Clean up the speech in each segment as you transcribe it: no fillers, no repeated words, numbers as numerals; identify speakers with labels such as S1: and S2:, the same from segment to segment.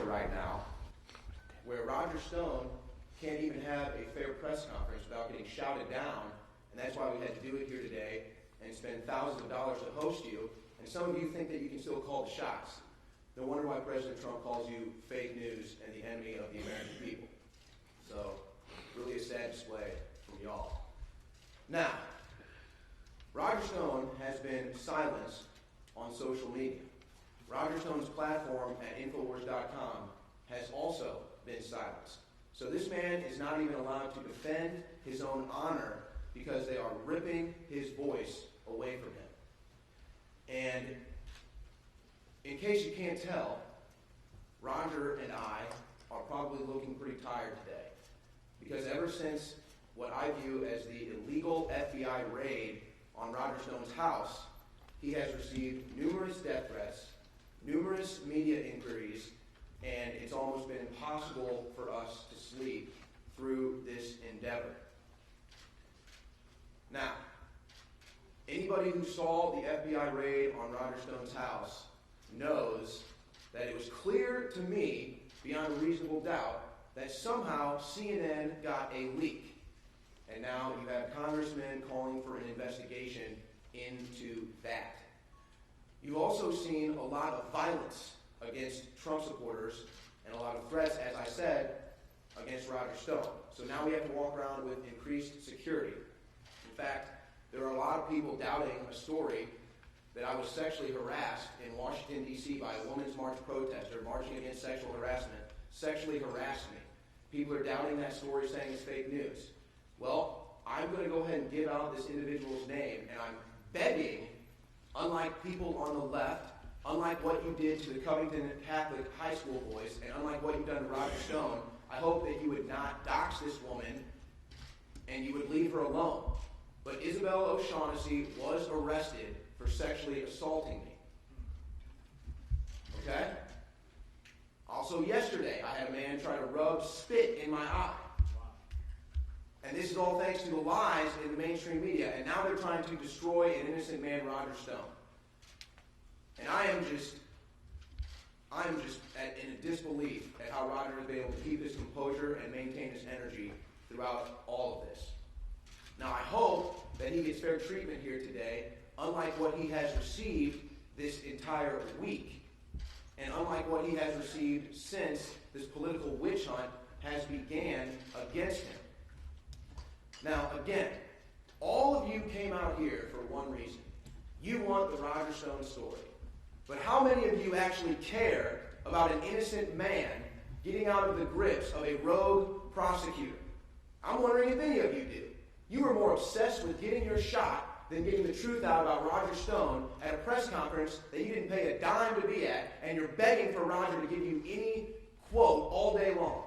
S1: right now where Roger Stone can't even have a fair press conference without getting shouted down, and that's why we had to do it here today and spend thousands of dollars to host you. And some of you think that you can still call the shots. No wonder why President Trump calls you fake news and the enemy of the American people. So, really a sad display from y'all. Now, Roger Stone has been silenced on social media. Roger Stone's platform at Infowars.com has also been silenced. So this man is not even allowed to defend his own honor because they are ripping his voice away from him. And in case you can't tell, Roger and I are probably looking pretty tired today. Because ever since what I view as the illegal FBI raid on Roger Stone's house, he has received numerous death threats, numerous media inquiries, and it's almost been impossible for us to sleep through this endeavor. Now, anybody who saw the FBI raid on Roger Stone's house knows that it was clear to me, beyond a reasonable doubt, that somehow CNN got a leak. And now you have congressmen calling for an investigation into that. You've also seen a lot of violence against Trump supporters and a lot of threats, as I said, against Roger Stone. So now we have to walk around with increased security. In fact, there are a lot of people doubting a story that I was sexually harassed in Washington, D.C. by a Women's March protester marching against sexual harassment, sexually harassed me. People are doubting that story, saying it's fake news. Well, I'm going to go ahead and give out this individual's name, and I'm begging, unlike people on the left, unlike what you did to the Covington Catholic high school boys, and unlike what you've done to Roger Stone, I hope that you would not dox this woman and you would leave her alone. But Isabel O'Shaughnessy was arrested for sexually assaulting me. Okay? Also yesterday, I had a man try to rub spit in my eye. And this is all thanks to the lies in the mainstream media. And now they're trying to destroy an innocent man, Roger Stone. And I am just in a disbelief at how Roger has been able to keep his composure and maintain his energy throughout all of this. Now, I hope that he gets fair treatment here today, unlike what he has received this entire week, and unlike what he has received since this political witch hunt has began against him. Now, again, all of you came out here for one reason. You want the Roger Stone story. But how many of you actually care about an innocent man getting out of the grips of a rogue prosecutor? I'm wondering if any of you do. You were more obsessed with getting your shot than getting the truth out about Roger Stone at a press conference that you didn't pay a dime to be at, and you're begging for Roger to give you any quote all day long.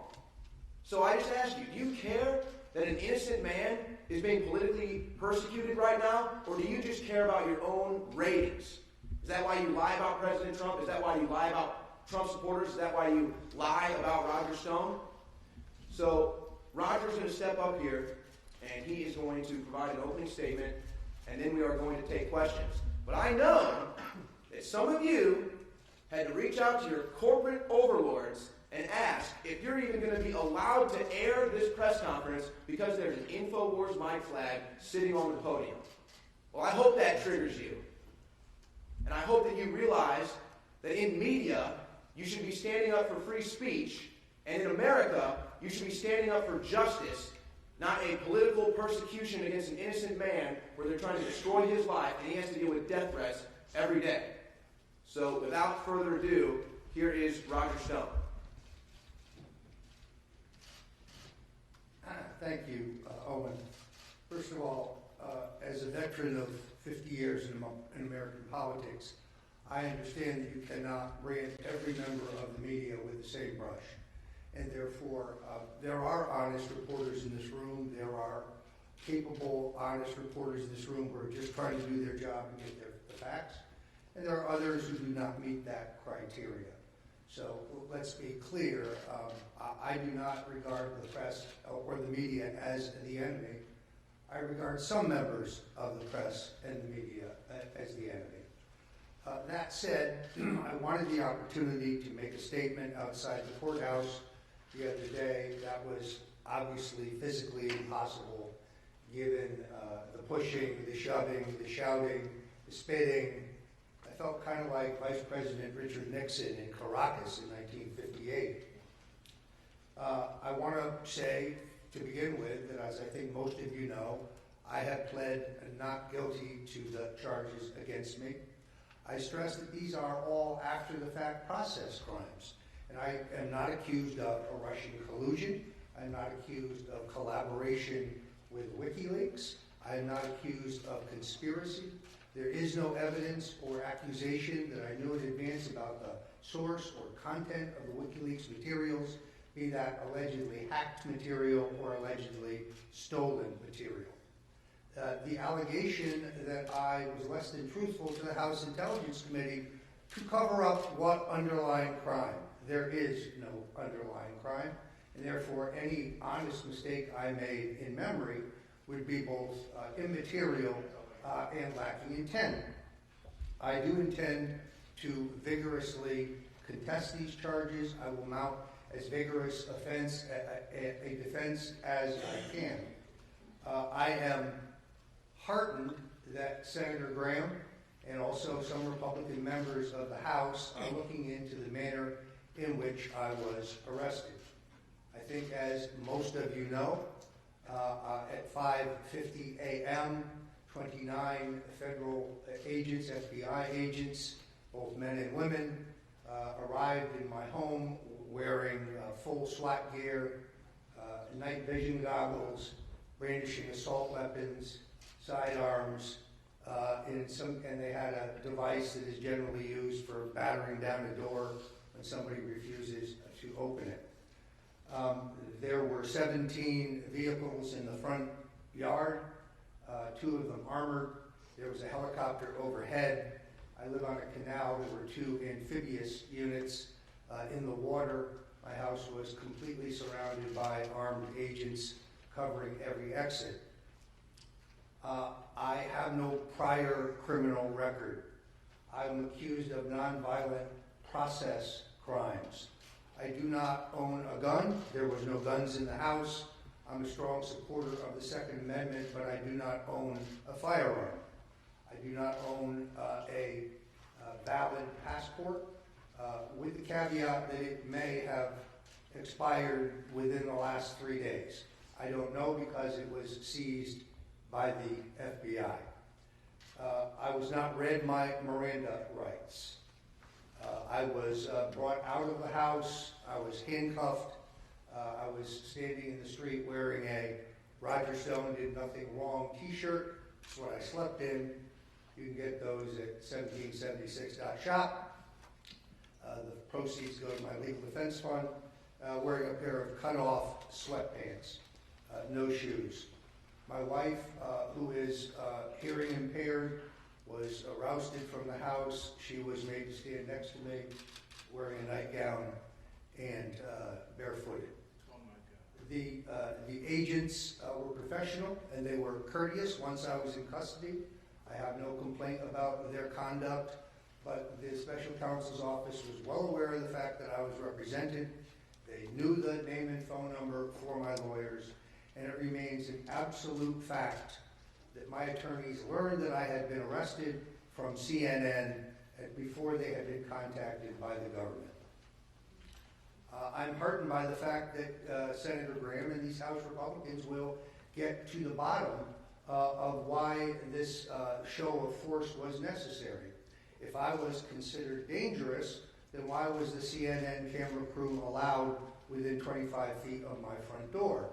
S1: So I just ask you, do you care that an innocent man is being politically persecuted right now, or do you just care about your own ratings? Is that why you lie about President Trump? Is that why you lie about Trump supporters? Is that why you lie about Roger Stone? So Roger's going to step up here, and he is going to provide an opening statement, and then we are going to take questions. But I know that some of you had to reach out to your corporate overlords and ask if you're even going to be allowed to air this press conference because there's an InfoWars mic flag sitting on the podium. Well, I hope that triggers you. And I hope that you realize that in media, you should be standing up for free speech, and in America, you should be standing up for justice, not a political persecution against an innocent man where they're trying to destroy his life and he has to deal with death threats every day. So without further ado, here is Roger Stone.
S2: Thank you, Owen. First of all, as a veteran of 50 years in American politics, I understand that you cannot brand every member of the media with the same brush. And therefore, there are honest reporters in this room. There are capable, honest reporters in this room who are just trying to do their job and get the facts. And there are others who do not meet that criteria. So let's be clear. I do not regard the press or the media as the enemy. I regard some members of the press and the media as the enemy. That said, I wanted the opportunity to make a statement outside the courthouse the other day that was obviously physically impossible given the pushing, the shoving, the shouting, the spitting. I felt kind of like Vice President Richard Nixon in Caracas in 1958. I want to say, to begin with, that as I think most of you know, I have pled not guilty to the charges against me. I stress that these are all after-the-fact process crimes, and I am not accused of a Russian collusion. I'm not accused of collaboration with WikiLeaks. I am not accused of conspiracy. There is no evidence or accusation that I knew in advance about the source or content of the WikiLeaks materials, be that allegedly hacked material or allegedly stolen material. The allegation that I was less than truthful to the House Intelligence Committee to cover up what underlying crime. There is no underlying crime, and therefore any honest mistake I made in memory would be both immaterial and lacking intent. I do intend to vigorously contest these charges. I will mount as vigorous a defense as I can. I am heartened that Senator Graham and also some Republican members of the House are looking into the manner in which I was arrested. I think, as most of you know, at 5:50 a.m., 29 federal agents, FBI agents, both men and women, arrived in my home wearing full SWAT gear, night vision goggles, brandishing assault weapons, sidearms, and they had a device that is generally used for battering down a door when somebody refuses to open it. There were 17 vehicles in the front yard, 2 of them armored. There was a helicopter overhead. I live on a canal. There were 2 amphibious units in the water. My house was completely surrounded by armed agents covering every exit. I have no prior criminal record. I'm accused of nonviolent process crimes. I do not own a gun. There was no guns in the house. I'm a strong supporter of the Second Amendment, but I do not own a firearm. I do not own a valid passport, with the caveat that it may have expired within the last 3 days. I don't know because it was seized by the FBI. I was not read my Miranda rights. I was brought out of the house. I was handcuffed. I was standing in the street wearing a Roger Stone Did Nothing Wrong t-shirt. That's what I slept in. You can get those at 1776.shop. The proceeds go to my legal defense fund. Wearing a pair of cut-off sweatpants, no shoes. My wife, who is hearing impaired, was rousted from the house. She was made to stand next to me, wearing a nightgown and barefooted. Oh my God. The agents were professional and they were courteous once I was in custody. I have no complaint about their conduct, but the special counsel's office was well aware of the fact that I was represented. They knew the name and phone number for my lawyers, and it remains an absolute fact that my attorneys learned that I had been arrested from CNN before they had been contacted by the government. I'm heartened by the fact that Senator Graham and these House Republicans will get to the bottom of why this show of force was necessary. If I was considered dangerous, then why was the CNN camera crew allowed within 25 feet of my front door?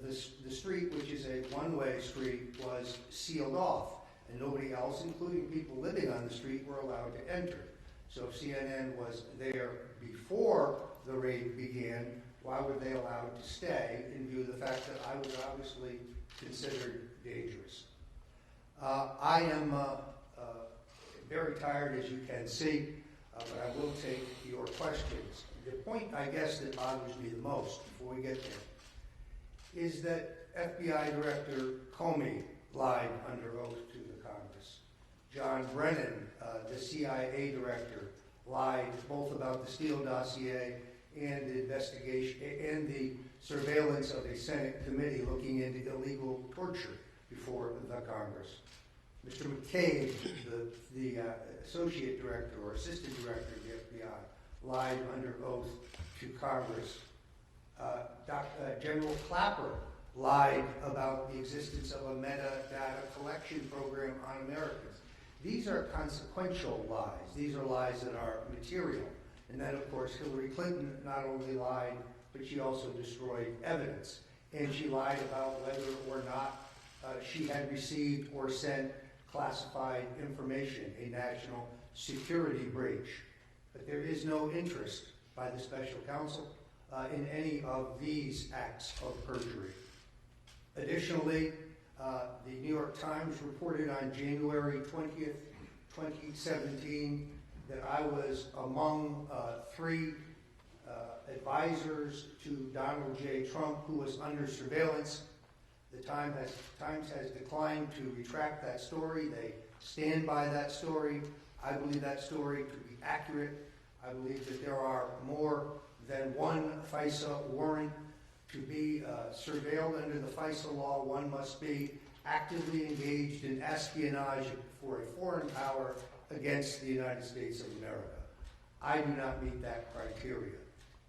S2: The street, which is a one-way street, was sealed off, and nobody else, including people living on the street, were allowed to enter. So if CNN was there before the raid began, why were they allowed to stay in view of the fact that I was obviously considered dangerous? I am very tired, as you can see, but I will take your questions. The point, I guess, that bothers me the most before we get there is that FBI Director Comey lied under oath to the Congress. John Brennan, the CIA director, lied both about the Steele dossier and the investigation and the surveillance of a Senate committee looking into illegal torture before the Congress. Mr. McCabe, the associate director or assistant director of the FBI, lied under oath to Congress. General Clapper lied about the existence of a metadata collection program on Americans. These are consequential lies. These are lies that are material. And then, of course, Hillary Clinton not only lied, but she also destroyed evidence. And she lied about whether or not she had received or sent classified information, a national security breach. But there is no interest by the special counsel in any of these acts of perjury. Additionally, the New York Times reported on January 20th, 2017, that I was among three advisors to Donald J. Trump who was under surveillance. The Times has declined to retract that story. They stand by that story. I believe that story to be accurate. I believe that there are more than one FISA warrant. To be surveilled under the FISA law, one must be actively engaged in espionage for a foreign power against the United States of America. I do not meet that criteria.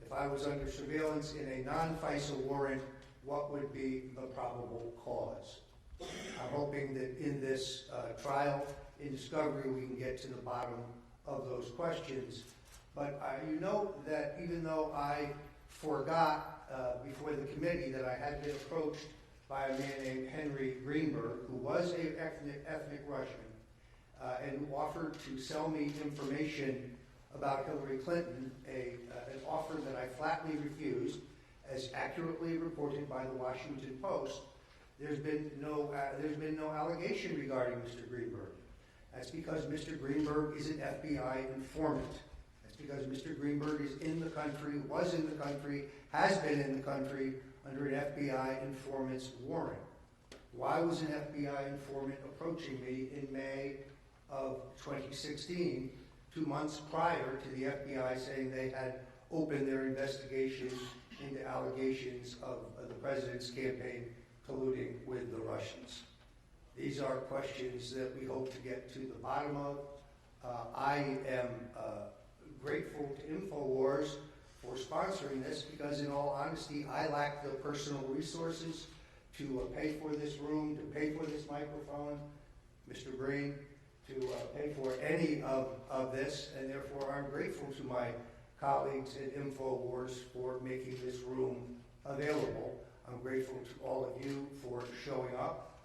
S2: If I was under surveillance in a non-FISA warrant, what would be the probable cause? I'm hoping that in this trial, in discovery, we can get to the bottom of those questions. But you know that even though I forgot before the committee that I had been approached by a man named Henry Greenberg, who was an ethnic Russian, and who offered to sell me information about Hillary Clinton, an offer that I flatly refused, as accurately reported by the Washington Post. There's been no allegation regarding Mr. Greenberg. That's because Mr. Greenberg is an FBI informant. That's because Mr. Greenberg is in the country, was in the country, has been in the country under an FBI informant's warrant. Why was an FBI informant approaching me in May of 2016, 2 months prior to the FBI saying they had opened their investigation into allegations of the president's campaign colluding with the Russians? These are questions that we hope to get to the bottom of. I am grateful to InfoWars for sponsoring this because, in all honesty, I lack the personal resources to pay for this room, to pay for this microphone, Mr. Green, to pay for any of this, and therefore I'm grateful to my colleagues at InfoWars for making this room available. I'm grateful to all of you for showing up.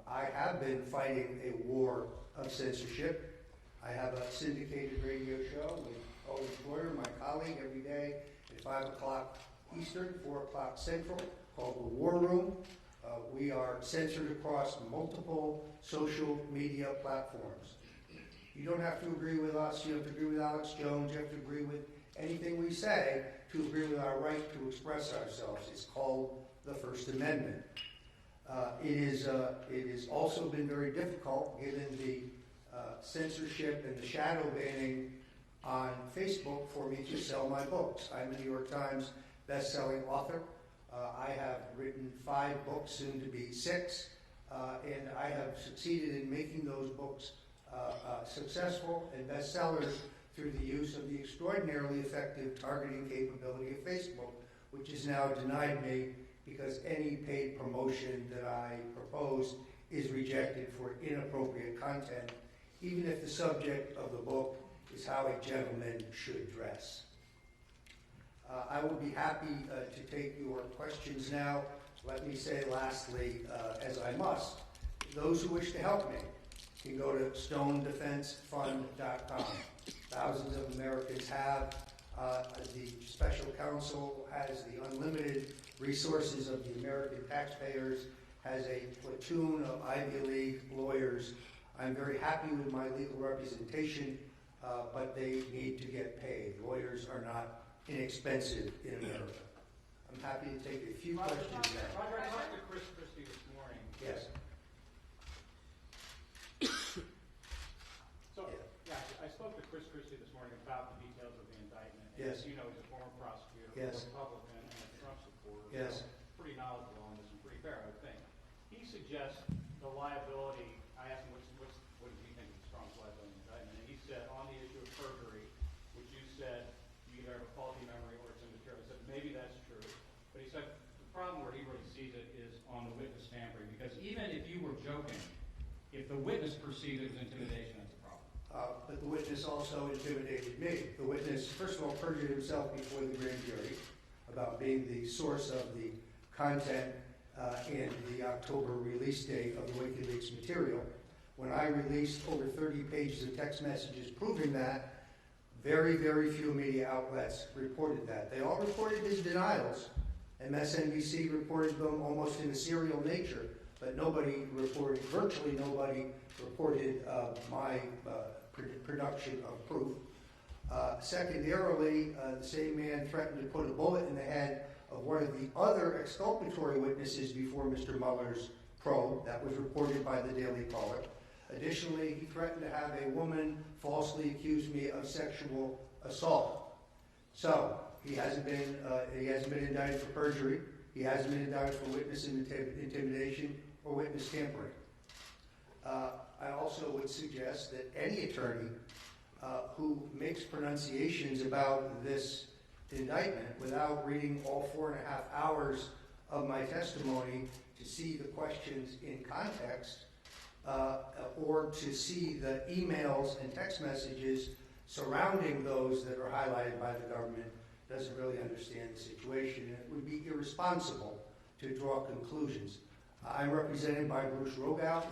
S2: I have been fighting a war of censorship. I have a syndicated radio show with Owen Shroyer, my colleague, every day at 5 o'clock Eastern, 4 o'clock Central, called The War Room. We are censored across multiple social media platforms. You don't have to agree with us. You have to agree with Alex Jones. You have to agree with anything we say to agree with our right to express ourselves. It's called the First Amendment. It has also been very difficult given the censorship and the shadow banning on Facebook for me to sell my books. I'm a New York Times best-selling author. I have written 5 books, soon to be 6, and I have succeeded in making those books successful and bestsellers through the use of the extraordinarily effective targeting capability of Facebook, which has now denied me because any paid promotion that I propose is rejected for inappropriate content, even if the subject of the book is how a gentleman should dress. I will be happy to take your questions now. Let me say lastly, as I must, those who wish to help me can go to stonedefensefund.com. Thousands of Americans have. The special counsel has the unlimited resources of the American taxpayers, has a platoon of Ivy League lawyers. I'm very happy with my legal representation, but they need to get paid. Lawyers are not inexpensive in America. I'm happy to take a few questions now.
S3: Roger, I talked to Chris Christie this morning.
S2: Yes. Yes.
S3: You know, he's a former prosecutor,
S2: Yes.
S3: a Republican, and a Trump supporter.
S2: Yes.
S3: So pretty knowledgeable on this and pretty fair, I would think. He suggests the liability. I asked him what does he think is the strongest liability indictment, and he said on the issue of perjury, which you said you either have a faulty memory or it's immaterial. He said maybe that's true, but he said the problem where he really sees it is on the witness tampering, because even if you were joking, if the witness perceived it as intimidation, that's a problem.
S2: But the witness also intimidated me. The witness, first of all, perjured himself before the grand jury about being the source of the content and the October release date of the WikiLeaks material. When I released over 30 pages of text messages proving that, very, very few media outlets reported that. They all reported his denials. MSNBC reported them almost in a serial nature, but nobody reported, virtually nobody reported my production of proof. Secondarily, the same man threatened to put a bullet in the head of one of the other exculpatory witnesses before Mr. Mueller's probe. That was reported by the Daily Caller. Additionally, he threatened to have a woman falsely accuse me of sexual assault. So he hasn't been indicted for perjury. He hasn't been indicted for witness intimidation or witness tampering. I also would suggest that any attorney who makes pronunciations about this indictment without reading all 4.5 hours of my testimony to see the questions in context or to see the emails and text messages surrounding those that are highlighted by the government doesn't really understand the situation, and it would be irresponsible to draw conclusions. I'm represented by Bruce Rogow,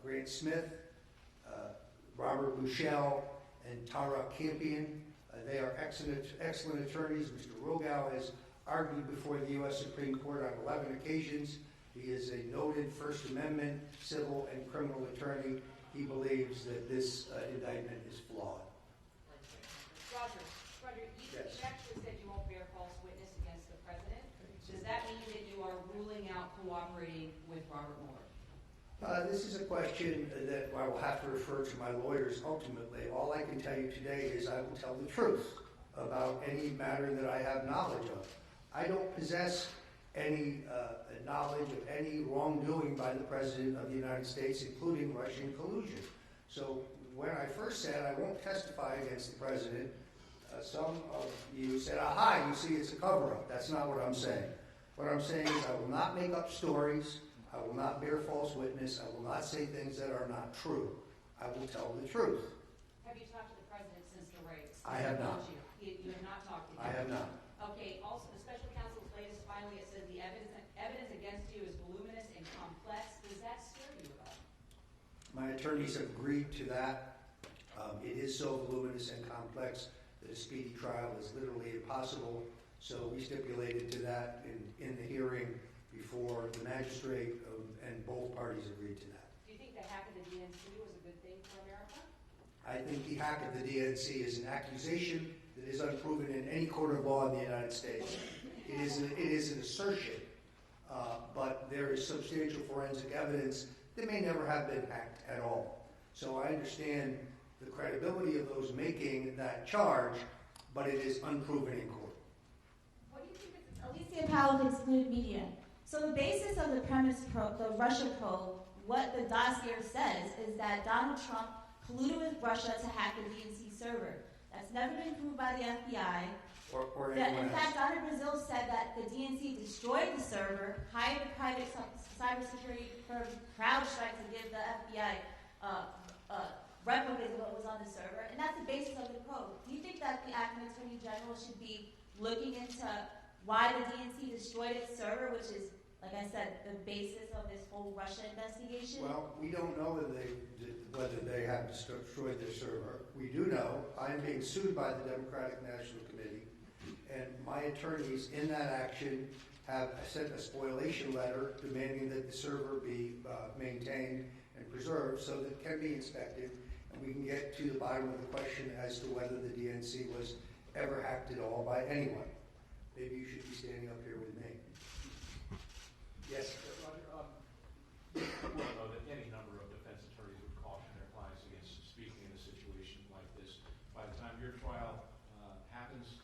S2: Grant Smith, Robert Bushell, and Tara Campion. They are excellent attorneys. Mr. Rogow has argued before the U.S. Supreme Court on 11 occasions. He is a noted First Amendment civil and criminal attorney. He believes that this indictment is flawed.
S4: Roger, you
S2: Yes.
S4: actually said you won't bear false witness against the president. Does that mean that you are ruling out cooperating with Robert Mueller?
S2: This is a question that I will have to refer to my lawyers ultimately. All I can tell you today is I will tell the truth about any matter that I have knowledge of. I don't possess any knowledge of any wrongdoing by the President of the United States, including Russian collusion. So when I first said I won't testify against the President, some of you said, aha, you see it's a cover-up. That's not what I'm saying. What I'm saying is I will not make up stories. I will not bear false witness. I will not say things that are not true. I will tell the truth.
S4: Have you talked to the president since the rapes?
S2: I have not.
S4: You have not talked to him?
S2: I have not.
S4: Okay, also the special counsel's latest filing, it says the evidence against you is voluminous and complex. Does that scare you at all?
S2: My attorneys have agreed to that. It is so voluminous and complex that a speedy trial is literally impossible. So we stipulated to that in the hearing before the magistrate, and both parties agreed to that.
S4: Do you think the hack of the DNC was a good thing for America?
S2: I think the hack of the DNC is an accusation that is unproven in any court of law in the United States. It is an assertion, but there is substantial forensic evidence that may never have been hacked at all. So I understand the credibility of those making that charge, but it is unproven in court.
S5: What do you think is Alicia Powell of Excluded Media? So the basis of the the Russia probe, what the dossier says is that Donald Trump colluded with Russia to hack the DNC server. That's never been proved by the FBI.
S2: Or
S5: In
S2: anyone
S5: fact,
S2: else.
S5: Donna Brazil said that the DNC destroyed the server, hired a private cybersecurity firm, CrowdStrike, to give the FBI replicas of what was on the server, and that's the basis of the probe. Do you think that the acting attorney general should be looking into why the DNC destroyed its server, which is, like I said, the basis of this whole Russia investigation?
S2: Well, we don't know whether they have destroyed their server. We do know I am being sued by the Democratic National Committee, and my attorneys in that action have sent a spoliation letter demanding that the server be maintained and preserved so that it can be inspected, and we can get to the bottom of the question as to whether the DNC was ever hacked at all by anyone. Maybe you should be standing up here with me. Yes.
S3: Roger, you well know that any number of defense attorneys would caution their clients against speaking in a situation like this. By the time your trial happens,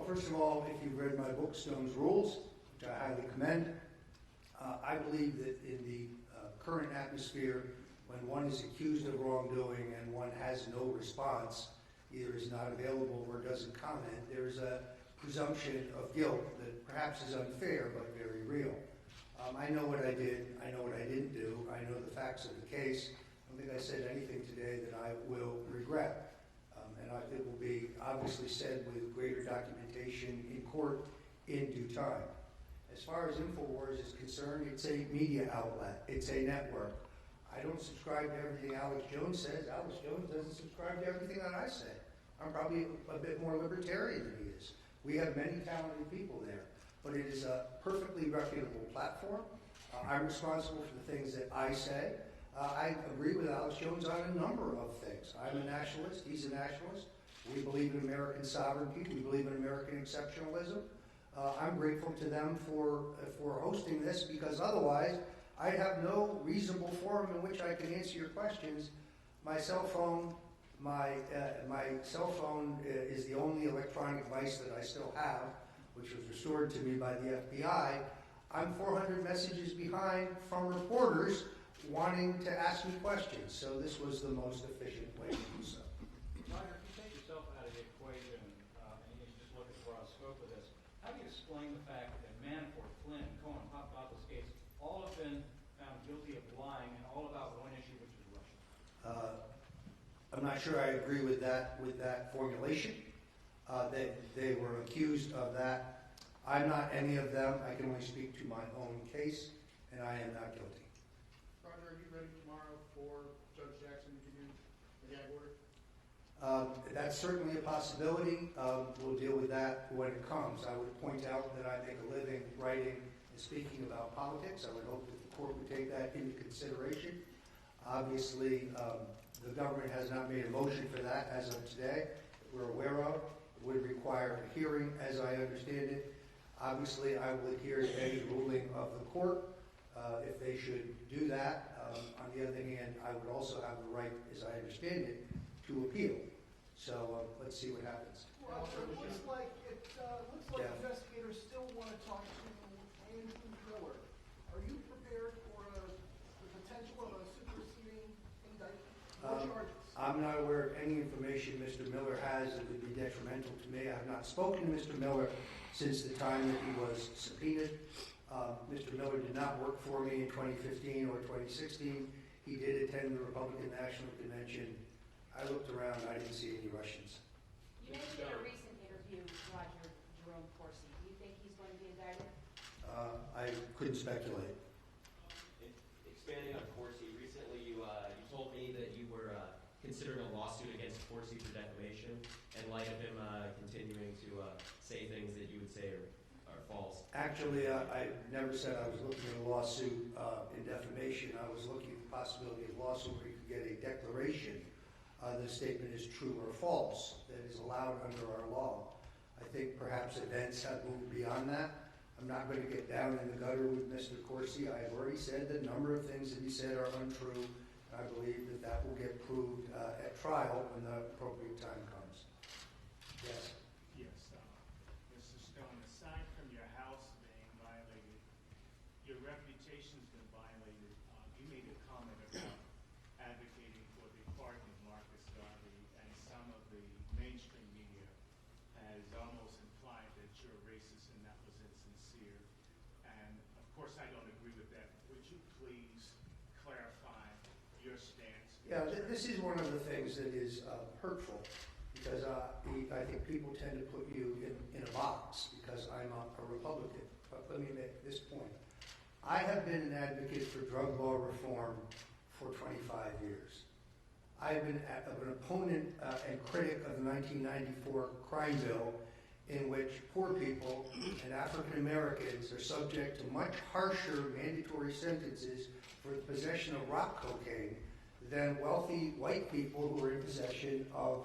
S2: first of all, if you've read my book, Stone's Rules, which I highly commend, I believe that in the current atmosphere, when one is accused of wrongdoing and one has no response, either is not available or doesn't comment, there's a presumption of guilt that perhaps is unfair but very real. I know what I did, I know what I didn't do, I know the facts of the case. I don't think I said anything today that I will regret. It will be obviously said with greater documentation in court in due time. As far as InfoWars is concerned, it's a media outlet, it's a network. I don't subscribe to everything Alex Jones says. Alex Jones doesn't subscribe to everything that I say. I'm probably a bit more libertarian than he is. We have many talented people there, but it is a perfectly reputable platform. I'm responsible for the things that I say. I agree with Alex Jones on a number of things. I'm a nationalist, he's a nationalist. We believe in American sovereignty, we believe in American exceptionalism. I'm grateful to them for hosting this, because otherwise I have no reasonable forum in which I can answer your questions. My cell phone is the only electronic device that I still have, which was restored to me by the FBI. I'm 400 messages behind from reporters wanting to ask me questions, so this was the most efficient way to do so.
S3: Roger, if you take yourself out of the equation and you just look at the broad scope of this, how do you explain the fact that Manafort, Flynn, Cohen, Papadopoulos case all have been found guilty of lying and all about one issue, which is Russia?
S2: I'm not sure I agree with that formulation. They were accused of that. I'm not any of them. I can only speak to my own case, and I am not guilty.
S6: Roger, are you ready tomorrow for Judge Jackson to give you the gag order?
S2: That's certainly a possibility. We'll deal with that when it comes. I would point out that I make a living writing and speaking about politics. I would hope that the court would take that into consideration. Obviously, the government has not made a motion for that as of today that we're aware of. It would require a hearing, as I understand it. Obviously, I will adhere to any ruling of the court if they should do that. On the other hand, I would also have the right, as I understand it, to appeal. So let's see what happens.
S6: Well, it looks like
S2: Yeah.
S6: investigators still want to talk to Andrew Miller. Are you prepared for the potential of a superseding indictment? What charges?
S2: I'm not aware of any information Mr. Miller has that would be detrimental to me. I have not spoken to Mr. Miller since the time that he was subpoenaed. Mr. Miller did not work for me in 2015 or 2016. He did attend the Republican National Convention. I looked around, I didn't see any Russians.
S4: You mentioned in a recent interview, Roger Jerome Corsi. Do you think he's going to be indicted?
S2: I couldn't speculate.
S7: Expanding on Corsi, recently you told me that you were considering a lawsuit against Corsi for defamation in light of him continuing to say things that you would say are false.
S2: Actually, I never said I was looking at a lawsuit in defamation. I was looking at the possibility of a lawsuit where you could get a declaration the statement is true or false that is allowed under our law. I think perhaps events have moved beyond that. I'm not going to get down in the gutter with Mr. Corsi. I have already said that a number of things that he said are untrue. I believe that that will get proved at trial when the appropriate time comes. Yes.
S8: Yes, Mr. Stone, aside from your house being violated, your reputation's been violated. You made a comment about advocating for the pardon of Marcus Garvey, and some of the mainstream media has almost implied that you're racist and that was insincere. And of course, I don't agree with that. Would you please clarify your stance?
S2: Yeah, this is one of the things that is hurtful, because I think people tend to put you in a box because I'm a Republican. But let me make this point. I have been an advocate for drug law reform for 25 years. I've been an opponent and critic of the 1994 crime bill, in which poor people and African Americans are subject to much harsher mandatory sentences for the possession of rock cocaine than wealthy white people who are in possession of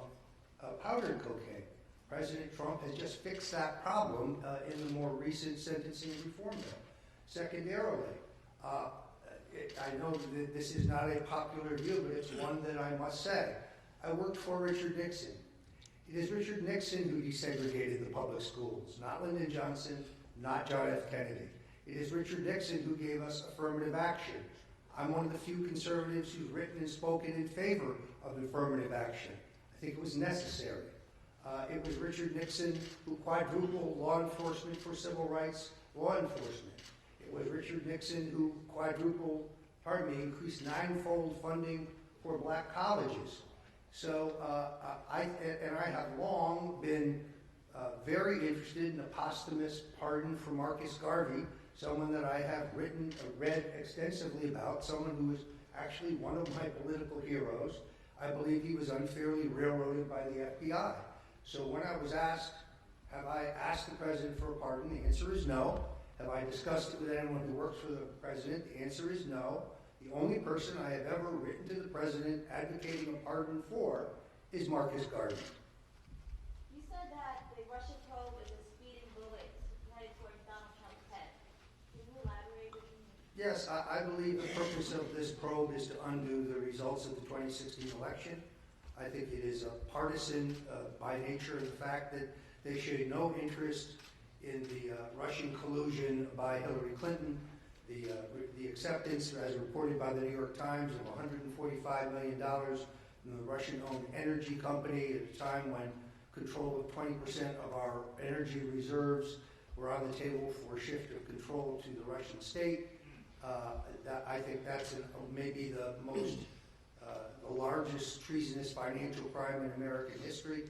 S2: powdered cocaine. President Trump has just fixed that problem in the more recent sentencing reform bill. Secondarily, I know that this is not a popular view, but it's one that I must say. I worked for Richard Nixon. It is Richard Nixon who desegregated the public schools, not Lyndon Johnson, not John F. Kennedy. It is Richard Nixon who gave us affirmative action. I'm one of the few conservatives who's written and spoken in favor of affirmative action. I think it was necessary. It was Richard Nixon who quadrupled law enforcement for civil rights law enforcement. It was Richard Nixon who increased ninefold funding for black colleges. So I have long been very interested in a posthumous pardon for Marcus Garvey, someone that I have read extensively about, someone who was actually one of my political heroes. I believe he was unfairly railroaded by the FBI. So when I was asked, have I asked the president for a pardon? The answer is no. Have I discussed it with anyone who works for the president? The answer is no. The only person I have ever written to the president advocating a pardon for is Marcus Garvey.
S5: You said that the Russia probe is a speeding bullet headed towards Donald Trump's head. Can you elaborate what you mean?
S2: Yes, I believe the purpose of this probe is to undo the results of the 2016 election. I think it is partisan by nature of the fact that they showed no interest in the Russian collusion by Hillary Clinton, the acceptance, as reported by the New York Times, of $145 million from the Russian-owned energy company at a time when control of 20% of our energy reserves were on the table for a shift of control to the Russian state. I think that's maybe the largest treasonous financial crime in American history.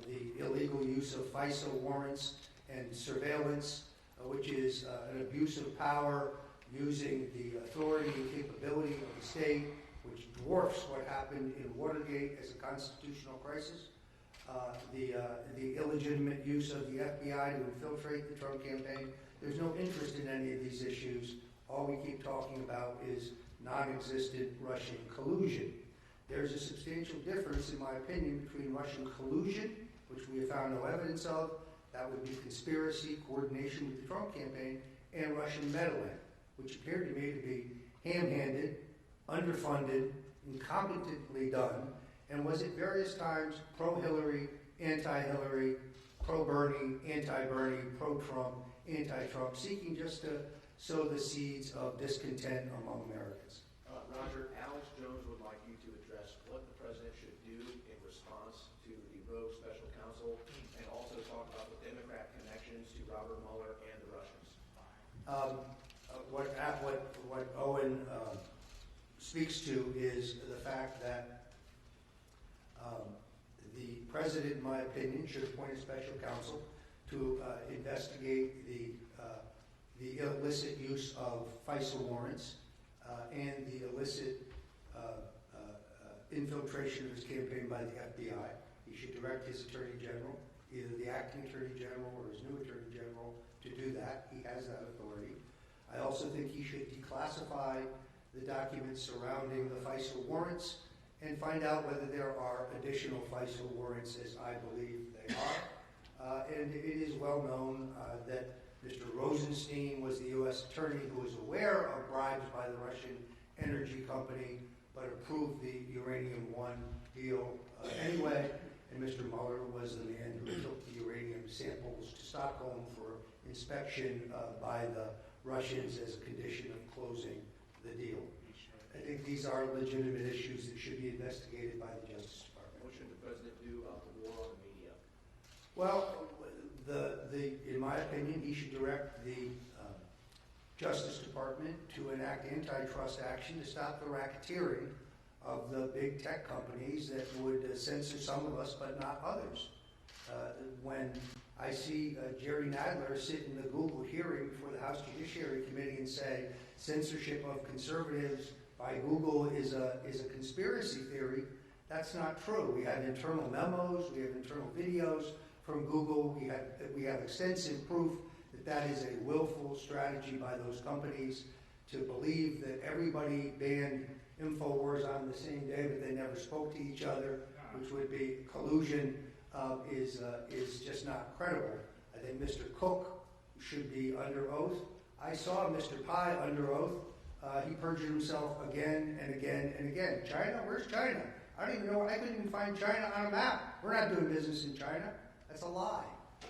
S2: The illegal use of FISA warrants and surveillance, which is an abuse of power using the authority and capability of the state, which dwarfs what happened in Watergate as a constitutional crisis. The illegitimate use of the FBI to infiltrate the Trump campaign. There's no interest in any of these issues. All we keep talking about is non-existent Russian collusion. There's a substantial difference, in my opinion, between Russian collusion, which we have found no evidence of, that would be conspiracy, coordination with the Trump campaign, and Russian meddling, which appeared to me to be ham-handed, underfunded, incompetently done, and was at various times pro-Hillary, anti-Hillary, pro-Bernie, anti-Bernie, pro-Trump, anti-Trump, seeking just to sow the seeds of discontent among Americans.
S1: Roger, Alex Jones would like you to address what the president should do in response to the rogue special counsel, and also talk about the Democrat connections to Robert Mueller and the Russians.
S2: What Owen speaks to is the fact that the president, in my opinion, should appoint a special counsel to investigate the illicit use of FISA warrants and the illicit infiltration of his campaign by the FBI. He should direct his Attorney General, either the acting Attorney General or his new Attorney General, to do that. He has that authority. I also think he should declassify the documents surrounding the FISA warrants and find out whether there are additional FISA warrants, as I believe they are. And it is well known that Mr. Rosenstein was the U.S. attorney who was aware of bribes by the Russian energy company, but approved the Uranium One deal anyway. And Mr. Mueller was the man who took the uranium samples to Stockholm for inspection by the Russians as a condition of closing the deal. I think these are legitimate issues that should be investigated by the Justice Department.
S1: What should the president do about the war on the media?
S2: Well, in my opinion, he should direct the Justice Department to enact antitrust action to stop the racketeering of the big tech companies that would censor some of us but not others. When I see Jerry Nadler sit in the Google hearing before the House Judiciary Committee and say censorship of conservatives by Google is a conspiracy theory, that's not true. We have internal memos, we have internal videos from Google, we have extensive proof that that is a willful strategy by those companies to believe that everybody banned InfoWars on the same day, but they never spoke to each other, which would be collusion, is just not credible. I think Mr. Cook should be under oath. I saw Mr. Pai under oath. He perjured himself again and again and again. China? Where's China? I don't even know, I couldn't even find China on a map. We're not doing business in China. That's a lie.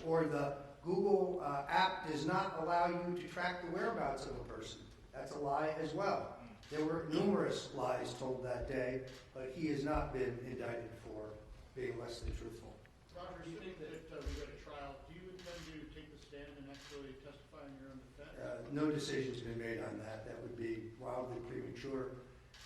S2: Or the Google app does not allow you to track the whereabouts of a person. That's a lie as well. There were numerous lies told that day, but he has not been indicted for being less than truthful.
S6: Roger,
S7: Do you think that-
S6: we go to trial, do you intend to take the stand and actually testify in your own defense?
S2: No decision's been made on that. That would be wildly premature.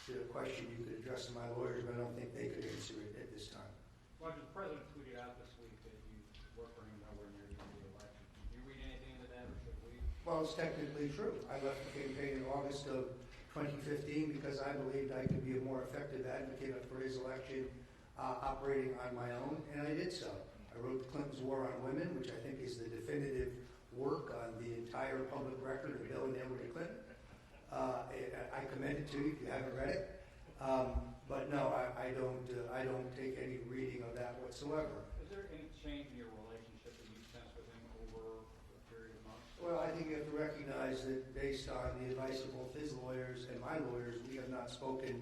S2: To a question you could address to my lawyers, but I don't think they could answer it at this time.
S3: Roger, the president tweeted out this week that you work for him nowhere near the election. Did you read anything into that, or should we?
S2: Well, it's technically true. I left the campaign in August of 2015 because I believed I could be a more effective advocate for his election operating on my own, and I did so. I wrote Clinton's War on Women, which I think is the definitive work on the entire public record of Bill and Hillary Clinton. I commend it to you if you haven't read it. But no, I don't take any reading of that whatsoever.
S3: Is there any change in your relationship that you sensed with him over a period of months?
S2: Well, I think you have to recognize that based on the advice of both his lawyers and my lawyers, we have not spoken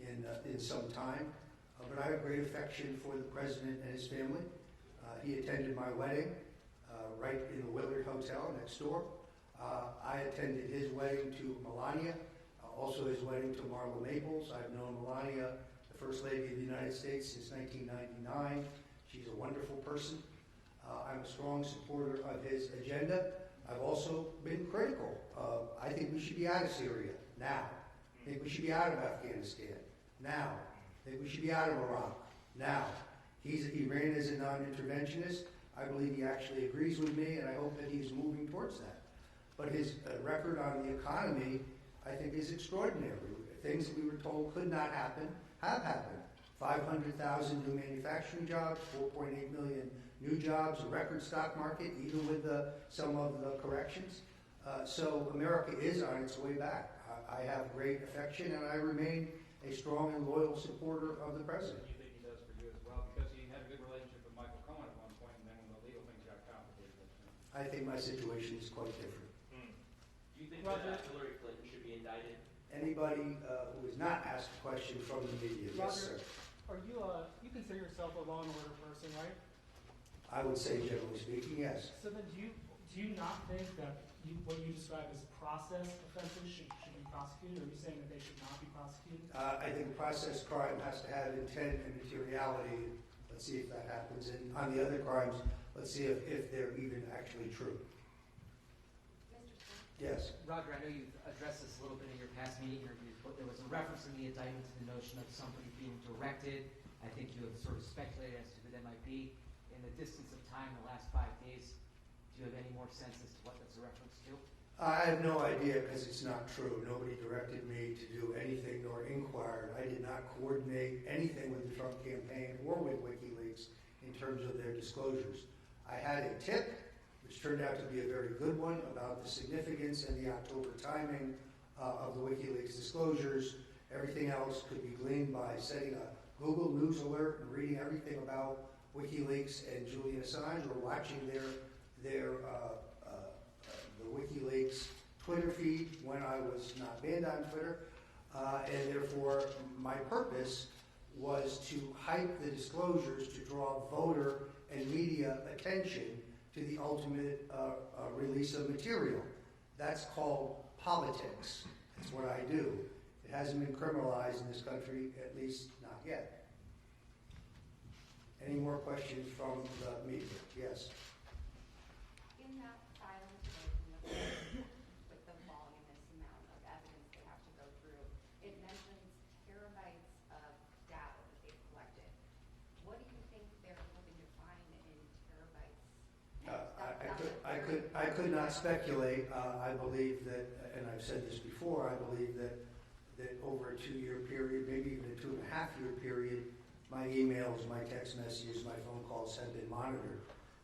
S2: in some time. But I have great affection for the president and his family. He attended my wedding right in the Willard Hotel next door. I attended his wedding to Melania, also his wedding to Marla Maples. I've known Melania, the First Lady of the United States, since 1999. She's a wonderful person. I'm a strong supporter of his agenda. I've also been critical. I think we should be out of Syria now. I think we should be out of Afghanistan now. I think we should be out of Iraq now. He ran as a non-interventionist. I believe he actually agrees with me, and I hope that he's moving towards that. But his record on the economy, I think, is extraordinary. Things that we were told could not happen have happened. 500,000 new manufacturing jobs, 4.8 million new jobs, a record stock market, even with some of the corrections. So America is on its way back. I have great affection, and I remain a strong and loyal supporter of the president.
S3: You think he does for you as well? Because he had a good relationship with Michael Cohen at one point, and then when the legal things got complicated, that's when.
S2: I think my situation is quite different.
S7: Do you think
S3: Roger.
S7: that Hillary Clinton should be indicted?
S2: Anybody who is not asked a question from the media, yes, sir.
S9: Are you, you consider yourself a law and order person, right?
S2: I would say, generally speaking, yes.
S9: So then do you not think that what you describe as process offenses should be prosecuted? Or are you saying that they should not be prosecuted?
S2: I think process crime has to have intent and materiality. Let's see if that happens. And on the other crimes, let's see if they're even actually true. Yes.
S10: Roger, I know you've addressed this a little bit in your past meeting interviews, but there was a reference in the indictment to the notion of somebody being directed. I think you have sort of speculated as to who that might be. In the distance of time, the last 5 days, do you have any more sense as to what that's a reference to?
S2: I have no idea because it's not true. Nobody directed me to do anything nor inquired. I did not coordinate anything with the Trump campaign or with WikiLeaks in terms of their disclosures. I had a tip, which turned out to be a very good one, about the significance and the October timing of the WikiLeaks disclosures. Everything else could be gleaned by setting a Google News alert and reading everything about WikiLeaks and Julian Assange, or watching the WikiLeaks Twitter feed when I was not banned on Twitter. And therefore, my purpose was to hype the disclosures to draw voter and media attention to the ultimate release of material. That's called politics. That's what I do. It hasn't been criminalized in this country, at least not yet. Any more questions from the media? Yes.
S11: In that filing today with the voluminous amount of evidence they have to go through, it mentions terabytes of data that they've collected. What do you think they're hoping to find in terabytes?
S2: I could not speculate. I believe that, and I've said this before, I believe that over a 2-year period, maybe even a 2.5-year period, my emails, my text messages, my phone calls have been monitored.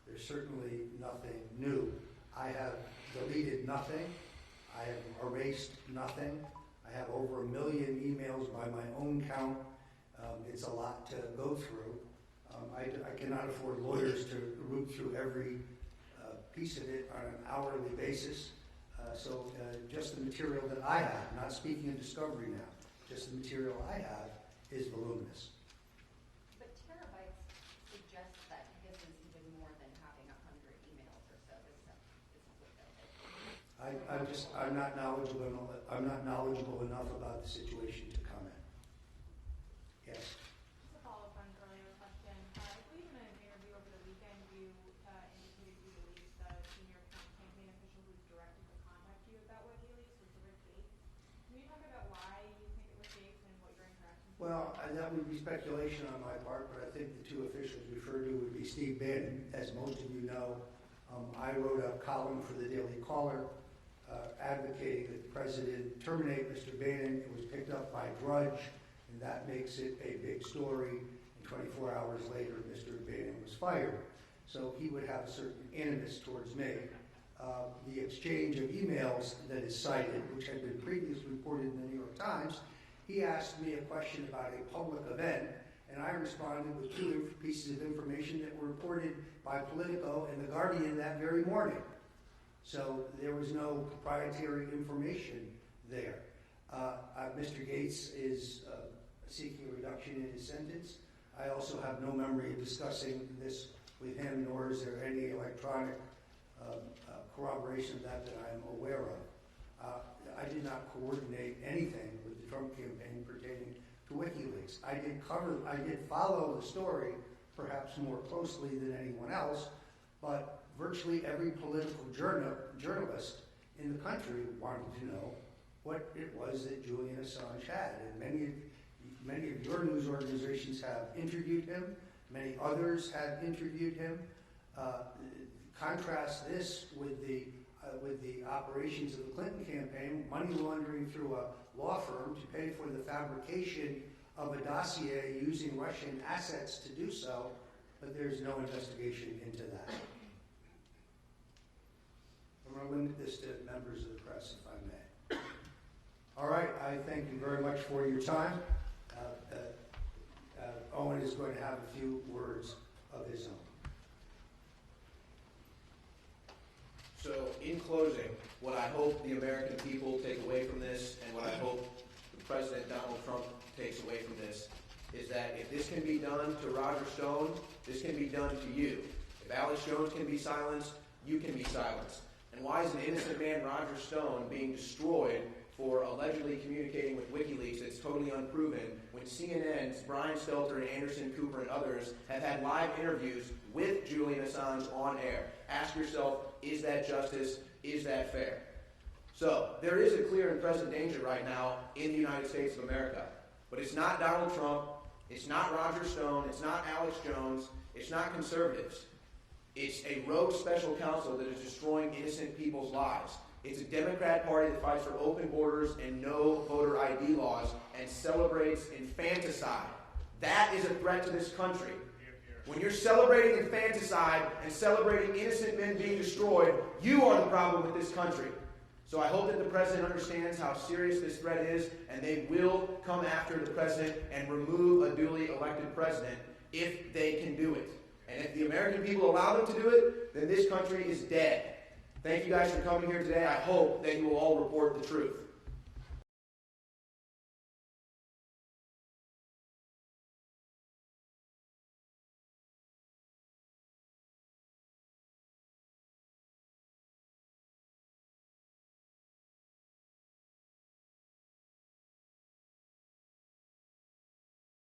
S2: There's certainly nothing new. I have deleted nothing. I have erased nothing. I have over 1 million emails by my own count. It's a lot to go through. I cannot afford lawyers to root through every piece of it on an hourly basis. So just the material that I have, not speaking of discovery now, just the material I have is voluminous. I'm not knowledgeable enough about the situation to comment. Yes.
S12: Just a follow-up on an earlier question. I believe in an interview over the weekend, you indicated you released the senior campaign official who's directed to contact you about what he released, which is Rick Gates. Can you talk about why you think it was Gates and what your interactions were?
S2: Well, that would be speculation on my part, but I think the two officials referred to would be Steve Bannon. As most of you know, I wrote a column for the Daily Caller advocating that the president terminate Mr. Bannon. It was picked up by Drudge, and that makes it a big story. And 24 hours later, Mr. Bannon was fired. So he would have a certain animus towards me. The exchange of emails that is cited, which had been previously reported in the New York Times, he asked me a question about a public event, and I responded with two pieces of information that were reported by Politico and The Guardian that very morning. So there was no proprietary information there. Mr. Gates is seeking a reduction in his sentence. I also have no memory of discussing this with him, nor is there any electronic corroboration of that I am aware of. I did not coordinate anything with the Trump campaign pertaining to WikiLeaks. I did follow the story perhaps more closely than anyone else, but virtually every political journalist in the country wanted to know what it was that Julian Assange had. And many of your news organizations have interviewed him. Many others have interviewed him. Contrast this with the operations of the Clinton campaign, money laundering through a law firm to pay for the fabrication of a dossier using Russian assets to do so, but there's no investigation into that. I'm going to limit this to members of the press, if I may. All right, I thank you very much for your time. Owen is going to have a few words of his own.
S1: So, in closing, what I hope the American people take away from this, and what I hope the President Donald Trump takes away from this, is that if this can be done to Roger Stone, this can be done to you. If Alex Jones can be silenced, you can be silenced. And why is an innocent man, Roger Stone, being destroyed for allegedly communicating with WikiLeaks that's totally unproven, when CNN's Brian Stelter and Anderson Cooper and others have had live interviews with Julian Assange on air? Ask yourself, is that justice? Is that fair? So, there is a clear and present danger right now in the United States of America. But it's not Donald Trump, it's not Roger Stone, it's not Alex Jones, it's not conservatives. It's a rogue special counsel that is destroying innocent people's lives. It's a Democrat Party that fights for open borders and no voter ID laws and celebrates infanticide. That is a threat to this country. When you're celebrating infanticide and celebrating innocent men being destroyed, you are the problem with this country. So I hope that the President understands how serious this threat is, and they will come after the President and remove a duly elected President if they can do it. And if the American people allow them to do it, then this country is dead. Thank you guys for coming here today. I hope that you will all report the truth.